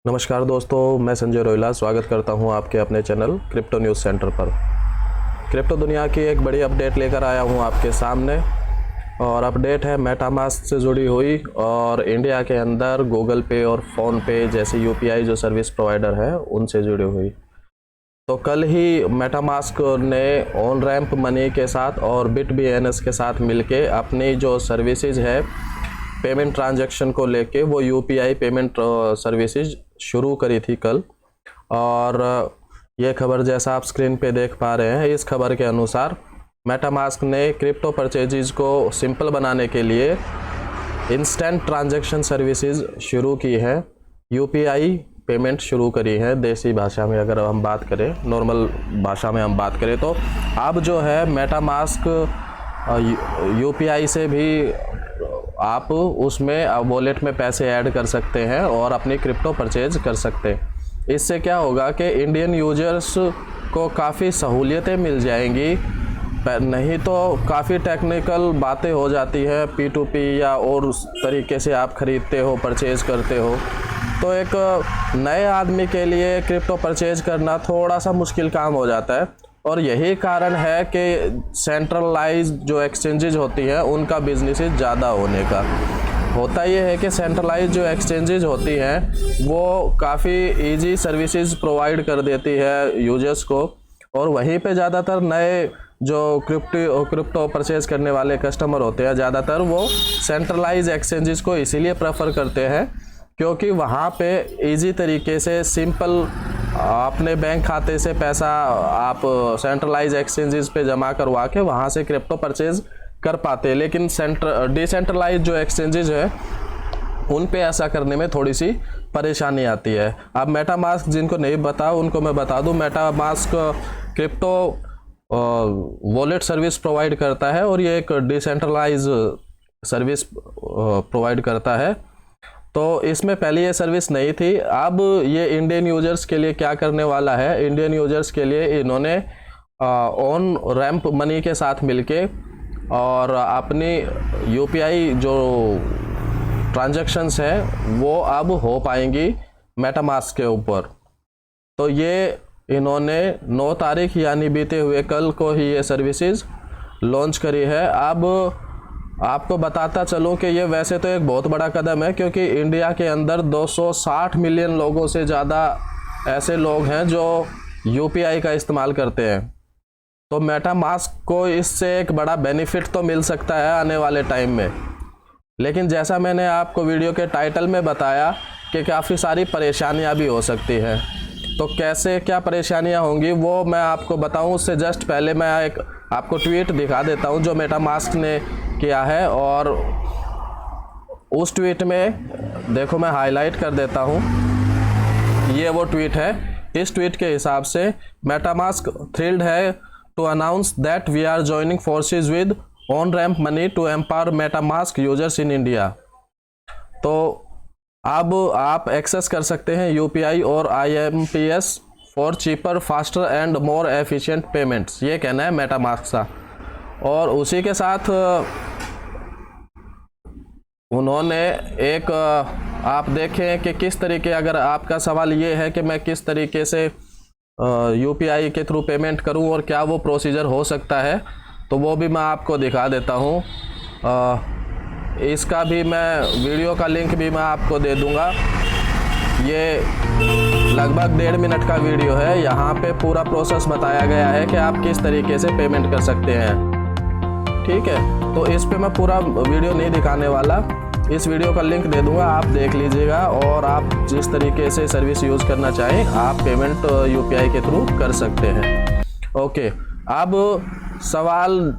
नमस्कार दोस्तों, मैं संजय रोहिला स्वागत करता हूं आपके अपने चैनल क्रिप्टो न्यूज़ सेंटर पर। क्रिप्टो दुनिया की एक बड़ी अपडेट लेकर आया हूं आपके सामने और अपडेट है मेटामास्क से जुड़ी हुई और इंडिया के अंदर गूगल पे और फ़ोन पे जैसे यूपीआई जो सर्विस प्रोवाइडर है उनसे जुड़ी हुई। तो कल ही मेटामास्क ने ऑन रैंप मनी के साथ और बिटबीएनएस के साथ मिलके अपनी जो सर्विसेज है पेमेंट ट्रांजैक्शन को लेके वो यूपीआई पेमेंट सर्विसेज शुरू करी थी कल। और ये खबर जैसा आप स्क्रीन पे देख पा रहे हैं, इस खबर के अनुसार मेटामास्क ने क्रिप्टो परचेजेज को सिंपल बनाने के लिए इंस्टेंट ट्रांजैक्शन सर्विसेज शुरू की है, यूपीआई पेमेंट शुरू करी है। देसी भाषा में अगर हम बात करें, नॉर्मल भाषा में हम बात करें तो अब जो है मेटामास्क यूपीआई से भी आप उसमें वॉलेट में पैसे ऐड कर सकते हैं और अपनी क्रिप्टो परचेज कर सकते हैं। इससे क्या होगा कि इंडियन यूजर्स को काफ़ी सहूलियतें मिल जाएंगी, नहीं तो काफ़ी टेक्निकल बातें हो जाती है, P2P या और तरीके से आप ख़रीदते हो, परचेज करते हो, तो एक नए आदमी के लिए क्रिप्टो परचेज करना थोड़ा सा मुश्किल काम हो जाता है। और यही कारण है कि सेंट्रलाइज जो एक्सचेंजेज होती हैं उनका बिजनेस ज़्यादा होने का। होता ये है कि सेंट्रलाइज जो एक्सचेंजेज होती हैं वो काफ़ी इजी सर्विसेज प्रोवाइड कर देती है यूजर्स को, और वहीं पे ज़्यादातर नए जो क्रिप्टो परचेज करने वाले कस्टमर होते हैं ज़्यादातर वो सेंट्रलाइज एक्सचेंजेस को इसीलिए प्रेफर करते हैं क्योंकि वहाँ पे इजी तरीके से सिंपल अपने बैंक खाते से पैसा आप सेंट्रलाइज एक्सचेंजेस पे जमा करवा के वहाँ से क्रिप्टो परचेज कर पाते हैं। लेकिन डिसेंट्रलाइज जो एक्सचेंजेस है उन पे ऐसा करने में थोड़ी सी परेशानी आती है। अब मेटामास्क जिनको नहीं पता उनको मैं बता दूं, MetaMask crypto wallet service provide करता है और ये एक डिसेंट्रलाइज सर्विस प्रोवाइड करता है। तो इसमें पहले ये सर्विस नहीं थी। अब ये इंडियन यूजर्स के लिए क्या करने वाला है, इंडियन यूजर्स के लिए इन्होंने ऑन रैंप मनी के साथ मिलके और अपनी यूपीआई जो ट्रांजैक्शंस हैं वो अब हो पाएंगी मेटामास्क के ऊपर। तो ये इन्होंने 9 तारीख यानी बीते हुए कल को ही ये सर्विसेज लॉन्च करी है। अब आपको बताता चलूं कि ये वैसे तो एक बहुत बड़ा कदम है क्योंकि इंडिया के अंदर 260 मिलियन लोगों से ज़्यादा ऐसे लोग हैं जो यूपीआई का इस्तेमाल करते हैं। तो मेटामास्क को इससे एक बड़ा बेनिफिट तो मिल सकता है आने वाले टाइम में, लेकिन जैसा मैंने आपको वीडियो के टाइटल में बताया कि काफ़ी सारी परेशानियां भी हो सकती हैं। तो कैसे क्या परेशानियां होंगी वो मैं आपको बताऊं उससे जस्ट पहले मैं एक आपको ट्वीट दिखा देता हूं जो मेटामास्क ने किया है, और उस ट्वीट में देखो मैं हाईलाइट कर देता हूं, ये वो ट्वीट है। इस ट्वीट के हिसाब से मेटामास्क थ्रिल्ड है to announce that we are joining forces with Onramp Money to empower MetaMask users in India. तो अब आप एक्सेस कर सकते हैं यूपीआई और IMPS for cheaper faster and more efficient payments, ये कहना है मेटामास्क का। और उसी के साथ उन्होंने एक आप देखें कि किस तरीके, अगर आपका सवाल ये है कि मैं किस तरीके से यूपीआई के थ्रू पेमेंट करूं और क्या वो प्रोसीजर हो सकता है, तो वो भी मैं आपको दिखा देता हूं। इसका भी मैं वीडियो का लिंक भी मैं आपको दे दूंगा। ये लगभग 1.5 मिनट का वीडियो है, यहाँ पे पूरा प्रोसेस बताया गया है कि आप किस तरीके से पेमेंट कर सकते हैं। ठीक है, तो इस पे मैं पूरा वीडियो नहीं दिखाने वाला, इस वीडियो का लिंक दे दूंगा, आप देख लीजिएगा और आप जिस तरीके से सर्विस यूज़ करना चाहें आप पेमेंट यूपीआई के थ्रू कर सकते हैं। ओके, अब सवाल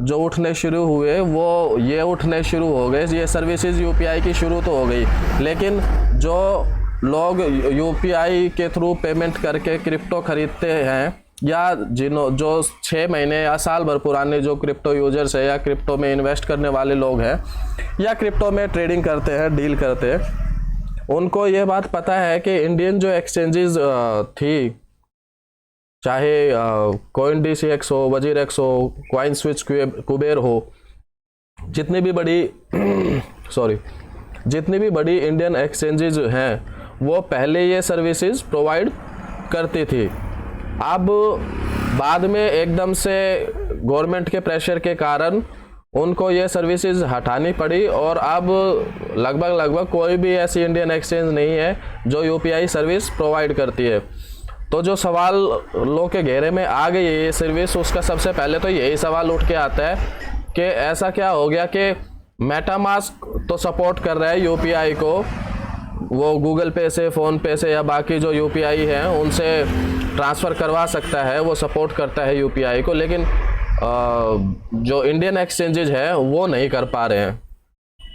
जो उठने शुरू हुए वो ये उठने शुरू हो गए, ये सर्विसेज यूपीआई की शुरू तो हो गई, लेकिन जो लोग यूपीआई के थ्रू पेमेंट करके क्रिप्टो खरीदते हैं या जो 6 महीने या साल भर पुराने जो क्रिप्टो यूजर्स है या क्रिप्टो में इन्वेस्ट करने वाले लोग हैं या क्रिप्टो में ट्रेडिंग करते हैं, डील करते हैं, उनको ये बात पता है कि इंडियन जो एक्सचेंजेस थी, चाहे CoinDCX हो, WazirX हो, CoinSwitch, कुबेर हो, जितनी भी बड़ी जितनी भी बड़ी इंडियन एक्सचेंजेस हैं वो पहले ये सर्विसेज प्रोवाइड करती थी। अब बाद में एकदम से गवर्नमेंट के प्रेशर के कारण उनको ये सर्विसेज हटानी पड़ी और अब लगभग कोई भी ऐसी इंडियन एक्सचेंज नहीं है जो यूपीआई सर्विस प्रोवाइड करती है। तो जो सवाल लोगों के घेरे में आ गई है ये सर्विस, उसका सबसे पहले तो यही सवाल उठ के आता है कि ऐसा क्या हो गया कि मेटामास्क तो सपोर्ट कर रहा है यूपीआई को, वो गूगल पे से, फ़ोन पे से या बाकी जो यूपीआई हैं उनसे ट्रांसफ़र करवा सकता है, वो सपोर्ट करता है यूपीआई को, लेकिन जो इंडियन एक्सचेंजेज हैं वो नहीं कर पा रहे हैं।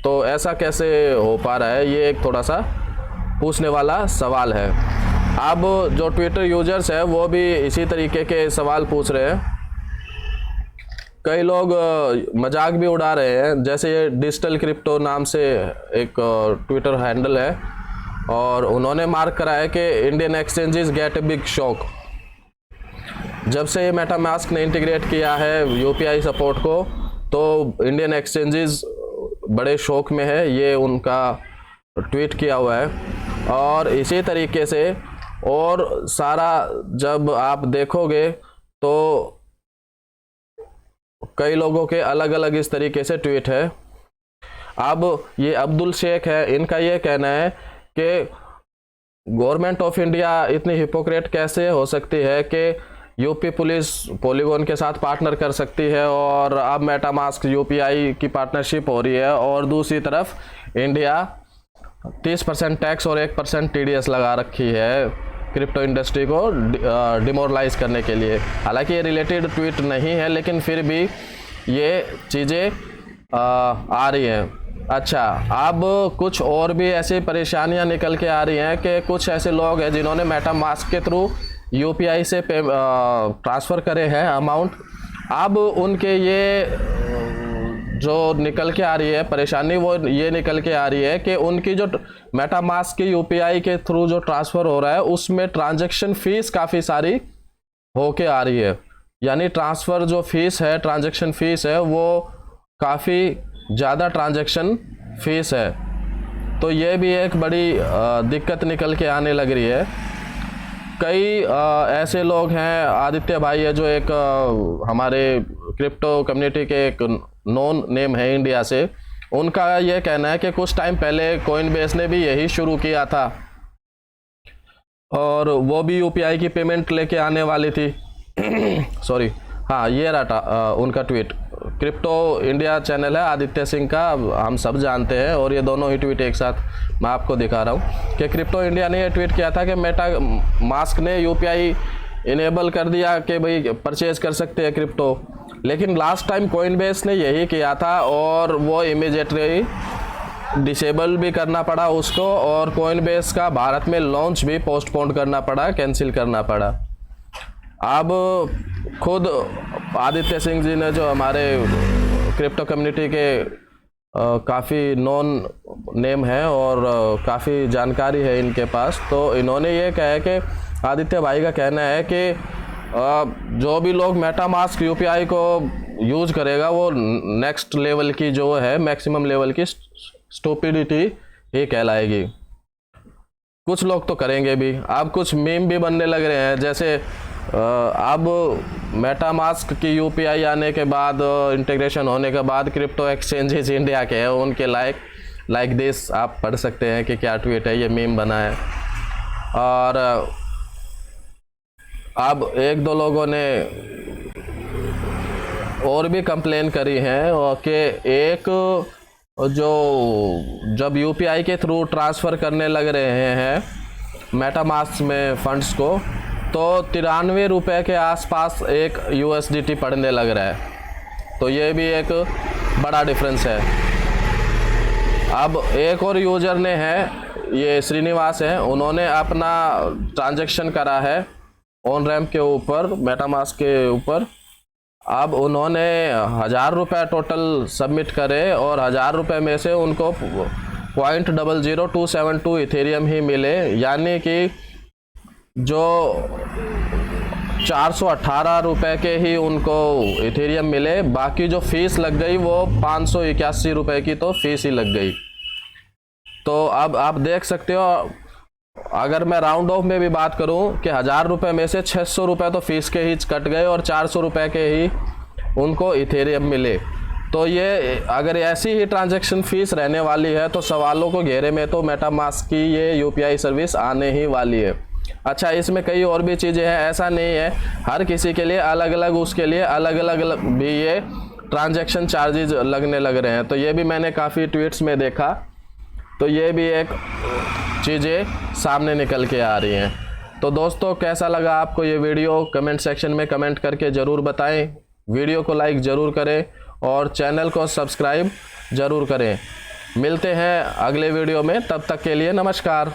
तो ऐसा कैसे हो पा रहा है, ये एक थोड़ा सा पूछने वाला सवाल है। अब जो ट्विटर यूजर्स हैं वो भी इसी तरीके के सवाल पूछ रहे हैं। कई लोग मजाक भी उड़ा रहे हैं, जैसे ये डिजिटल क्रिप्टो नाम से एक ट्विटर हैंडल है और उन्होंने मार्क करा है कि Indian exchanges gate a big shock. जब से ये मेटामास्क ने इंटीग्रेट किया है यूपीआई सपोर्ट को, तो इंडियन एक्सचेंजेस बड़े शौक में है, ये उनका ट्वीट किया हुआ है। और इसी तरीके से और सारा जब आप देखोगे तो कई लोगों के अलग अलग इस तरीके से ट्वीट है। अब ये अब्दुल शेख है, इनका ये कहना है कि गवर्नमेंट ऑफ इंडिया इतनी हिपोक्रेट कैसे हो सकती है कि यूपी पुलिस पॉलीगॉन के साथ पार्टनर कर सकती है और अब मेटामास्क यूपीआई की पार्टनरशिप हो रही है, और दूसरी तरफ इंडिया 30% टैक्स और 1% टीडीएस लगा रखी है क्रिप्टो इंडस्ट्री को डिमोरलाइज करने के लिए। हालांकि ये रिलेटेड ट्वीट नहीं है, लेकिन फिर भी ये चीज़ें आ रही हैं। अच्छा, अब कुछ और भी ऐसी परेशानियां निकल के आ रही हैं कि कुछ ऐसे लोग हैं जिन्होंने मेटामास्क के थ्रू यूपीआई से ट्रांसफ़र करे हैं अमाउंट। अब उनके ये जो निकल के आ रही है परेशानी, वो ये निकल के आ रही है कि उनकी जो मेटामास्क की यूपीआई के थ्रू जो ट्रांसफ़र हो रहा है उसमें ट्रांजैक्शन फ़ीस काफ़ी सारी होके आ रही है। यानी ट्रांसफ़र जो फ़ीस है, ट्रांजैक्शन फ़ीस है, वो काफ़ी ज़्यादा ट्रांजैक्शन फ़ीस है। तो ये भी एक बड़ी दिक्कत निकल के आने लग रही है। कई ऐसे लोग हैं, आदित्य भाई है जो एक हमारे क्रिप्टो कम्युनिटी के एक नॉन नेम है इंडिया से, उनका ये कहना है कि कुछ टाइम पहले कॉइनबेस ने भी यही शुरू किया था और वो भी यूपीआई की पेमेंट लेके आने वाली थी। सॉरी, हाँ ये रहा उनका ट्वीट। क्रिप्टो इंडिया चैनल है आदित्य सिंह का, हम सब जानते हैं, और ये दोनों ही ट्वीट एक साथ मैं आपको दिखा रहा हूँ कि क्रिप्टो इंडिया ने ये ट्वीट किया था कि मेटामास्क ने यूपीआई इनेबल कर दिया कि भाई परचेज कर सकते हैं क्रिप्टो, लेकिन लास्ट टाइम कॉइनबेस ने यही किया था और वो इमीडिएटली डिसेबल भी करना पड़ा उसको, और कॉइनबेस का भारत में लॉन्च भी पोस्टपोन करना पड़ा, कैंसिल करना पड़ा। अब खुद आदित्य सिंह जी ने, जो हमारे क्रिप्टो कम्युनिटी के काफ़ी नॉन नेम है और काफ़ी जानकारी है इनके पास, तो इन्होंने ये कहा है कि आदित्य भाई का कहना है कि जो भी लोग मेटामास्क यूपीआई को यूज़ करेगा वो नेक्स्ट लेवल की जो है मैक्सिमम लेवल की स्टूपिडिटी ही कहलाएगी। कुछ लोग तो करेंगे भी। अब कुछ मीम भी बनने लग रहे हैं, जैसे अब मेटामास्क की यूपीआई आने के बाद, इंटीग्रेशन होने के बाद क्रिप्टो एक्सचेंजेस इंडिया के हैं उनके लाइक दिस, आप पढ़ सकते हैं कि क्या ट्वीट है, ये मीम बना है। और अब एक दो लोगों ने और भी कंप्लेन करी है कि एक जो जब यूपीआई के थ्रू ट्रांसफ़र करने लग रहे हैं मेटामास्क में फ़ंड्स को, तो 93 रुपये के आसपास एक यूएसडीटी पड़ने लग रहा है। तो ये भी एक बड़ा डिफरेंस है। अब एक और यूज़र ने है, ये श्रीनिवास है, उन्होंने अपना ट्रांजैक्शन करा है ऑन रैम्प के ऊपर, मेटामास्क के ऊपर। अब उन्होंने 1000 रुपये टोटल सबमिट करे और 1000 रुपये में से उनको 0.00272 इथेरियम ही मिले, यानी कि जो 418 रुपये के ही उनको इथेरियम मिले। बाकी जो फीस लग गई वो 581 रुपये की तो फीस ही लग गई। तो अब आप देख सकते हो अगर मैं राउंड ऑफ में भी बात करूं कि 1000 रुपये में से 600 रुपये तो फीस के ही कट गए और 400 रुपये के ही उनको इथेरियम मिले। तो ये अगर ऐसी ही ट्रांजैक्शन फीस रहने वाली है तो सवालों को घेरे में तो मेटामास्क की ये यूपीआई सर्विस आने ही वाली है। अच्छा, इसमें कई और भी चीज़ें हैं, ऐसा नहीं है, हर किसी के लिए अलग अलग उसके लिए अलग अलग भी ये ट्रांजैक्शन चार्जेस लगने लग रहे हैं। तो ये भी मैंने काफ़ी ट्वीट्स में देखा, तो ये भी एक चीज़ें सामने निकल के आ रही हैं। तो दोस्तों, कैसा लगा आपको ये वीडियो कमेंट सेक्शन में कमेंट करके ज़रूर बताएं। वीडियो को लाइक ज़रूर करें और चैनल को सब्सक्राइब ज़रूर करें। मिलते हैं अगले वीडियो में, तब तक के लिए नमस्कार।